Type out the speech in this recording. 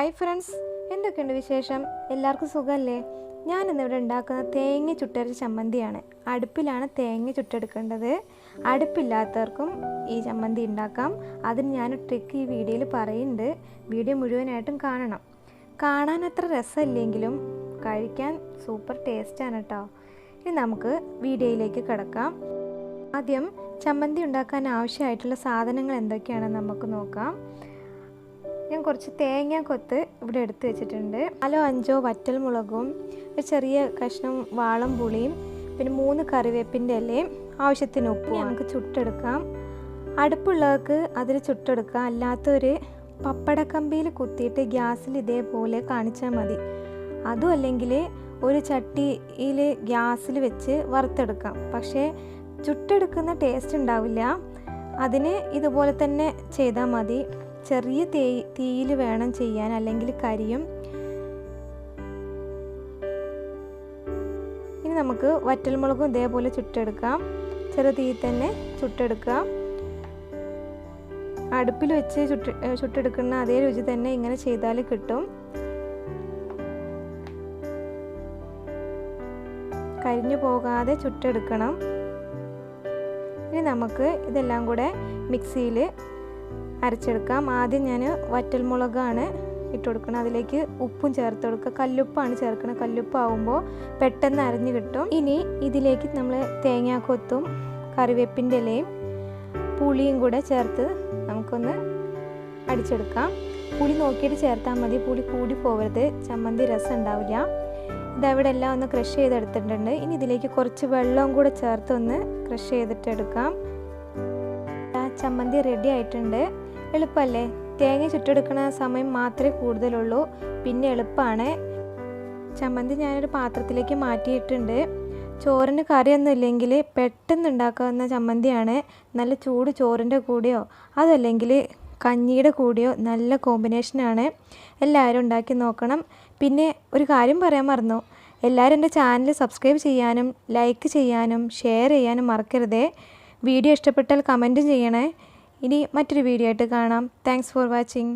Hi friends, എന്തൊക്കെയുണ്ട് വിശേഷം? എല്ലാവർക്കും സുഖമല്ലേ? ഞാനിന്നിവിടെ ഉണ്ടാക്കുന്ന തേങ്ങ ചുട്ടരച്ച ചമ്മന്തിയാണ്. അടുപ്പിലാണ് തേങ്ങ ചുട്ടെടുക്കേണ്ടത്. അടുപ്പില്ലാത്തവർക്കും ഈ ചമ്മന്തി ഉണ്ടാക്കാം. അതിന് ഞാൻ ട്രിക്ക് ഈ വീഡിയോയിൽ പറയുന്നുണ്ട്. വീഡിയോ മുഴുവനായിട്ടും കാണണം. കാണാൻ അത്ര രസമില്ലെങ്കിലും കഴിക്കാൻ സൂപ്പർ ടേസ്റ്റാണ് കേട്ടോ. ഇനി നമുക്ക് വീഡിയോയിലേക്ക് കിടക്കാം. ആദ്യം ചമ്മന്തി ഉണ്ടാക്കാൻ ആവശ്യമായിട്ടുള്ള സാധനങ്ങൾ എന്തൊക്കെയാണെന്ന് നമുക്ക് നോക്കാം. ഞാൻ കുറച്ച് തേങ്ങ കൊത്ത് ഇവിടെ എടുത്ത് വെച്ചിട്ടുണ്ട്. 4-5 വറ്റൽമുളകും, ഒരു ചെറിയ കഷ്ണം വാളം പുളിയും, പിന്നെ 3 കറിവേപ്പിൻ്റെ ഇലയും, ആവശ്യത്തിന് ഉപ്പും. നമുക്ക് ചുട്ടെടുക്കാം. അടുപ്പുള്ളവർക്ക് അതിൽ ചുട്ടെടുക്കാം. അല്ലാത്തൊരു പപ്പടക്കമ്പിയിൽ കുത്തിയിട്ട് ഗ്യാസിൽ ഇതേപോലെ കാണിച്ചാൽ മതി. അതും അല്ലെങ്കിൽ ഒരു ചട്ടിയിൽ ഗ്യാസിൽ വെച്ച് വറുത്തെടുക്കാം. പക്ഷേ ചുട്ടെടുക്കുന്ന ടേസ്റ്റ് ഉണ്ടാവില്ല. അതിന് ഇതുപോലെ തന്നെ ചെയ്താൽ മതി. ചെറിയ തീയിൽ വേണം ചെയ്യാൻ, അല്ലെങ്കിൽ കരിയും. ഇനി നമുക്ക് വറ്റൽമുളകും ഇതേപോലെ ചുട്ടെടുക്കാം. ചെറിയ തീയിൽ തന്നെ ചുട്ടെടുക്കാം. അടുപ്പിൽ വെച്ച് ചുട്ടെടുക്കുന്ന അതേ രുചി തന്നെ ഇങ്ങനെ ചെയ്താൽ കിട്ടും. കരിഞ്ഞു പോകാതെ ചുട്ടെടുക്കണം. ഇനി നമുക്ക് ഇതെല്ലാം കൂടെ മിക്സിയിൽ അരച്ചെടുക്കാം. ആദ്യം ഞാൻ വറ്റൽമുളകാണ് ഇട്ട് കൊടുക്കണം. അതിലേക്ക് ഉപ്പും ചേർത്ത് കൊടുക്കുക. കല്ലുപ്പാണ് ചേർക്കുന്നത്. കല്ലുപ്പാവുമ്പോൾ പെട്ടെന്ന് അരഞ്ഞു കിട്ടും. ഇനി ഇതിലേക്ക് നമ്മൾ തേങ്ങാക്കൊത്തും കറിവേപ്പിൻ്റെ ഇലയും പുളിയും കൂടെ ചേർത്ത് നമുക്കൊന്ന് അടിച്ചെടുക്കാം. പുളി നോക്കിയിട്ട് ചേർത്താൽ മതി. പുളി കൂടി പോകരുത്, ചമ്മന്തി രസം ഉണ്ടാവില്ല. ഇതവിടെ എല്ലാം ഒന്ന് ക്രഷ് ചെയ്തെടുത്തിട്ടുണ്ട്. ഇനി ഇതിലേക്ക് കുറച്ച് വെള്ളവും കൂടെ ചേർത്ത് ഒന്ന് ക്രഷ് ചെയ്തിട്ടെടുക്കാം. ചമ്മന്തി റെഡി ആയിട്ടുണ്ട്. എളുപ്പമല്ലേ? തേങ്ങ ചുട്ടെടുക്കുന്ന സമയം മാത്രമേ കൂടുതലുള്ളൂ, പിന്നെ എളുപ്പമാണ്. ചമ്മന്തി ഞാനൊരു പാത്രത്തിലേക്ക് മാറ്റിയിട്ടുണ്ട്. ചോറിന് കറിയൊന്നും ഇല്ലെങ്കിൽ പെട്ടെന്ന് ഉണ്ടാക്കാവുന്ന ചമ്മന്തിയാണ്. നല്ല ചൂട് ചോറിൻ്റെ കൂടെയോ അതല്ലെങ്കിൽ കഞ്ഞിയുടെ കൂടെയോ നല്ല കോമ്പിനേഷനാണ്. എല്ലാവരും ഉണ്ടാക്കി നോക്കണം. പിന്നെ ഒരു കാര്യം പറയാൻ മറന്നു. എല്ലാവരും എൻ്റെ ചാനൽ സബ്സ്ക്രൈബ് ചെയ്യാനും ലൈക്ക് ചെയ്യാനും ഷെയർ ചെയ്യാനും മറക്കരുതേ. വീഡിയോ ഇഷ്ടപ്പെട്ടാൽ കമൻറ്റും ചെയ്യണേ. ഇനി മറ്റൊരു വീഡിയോ ആയിട്ട് കാണാം. Thanks for watching.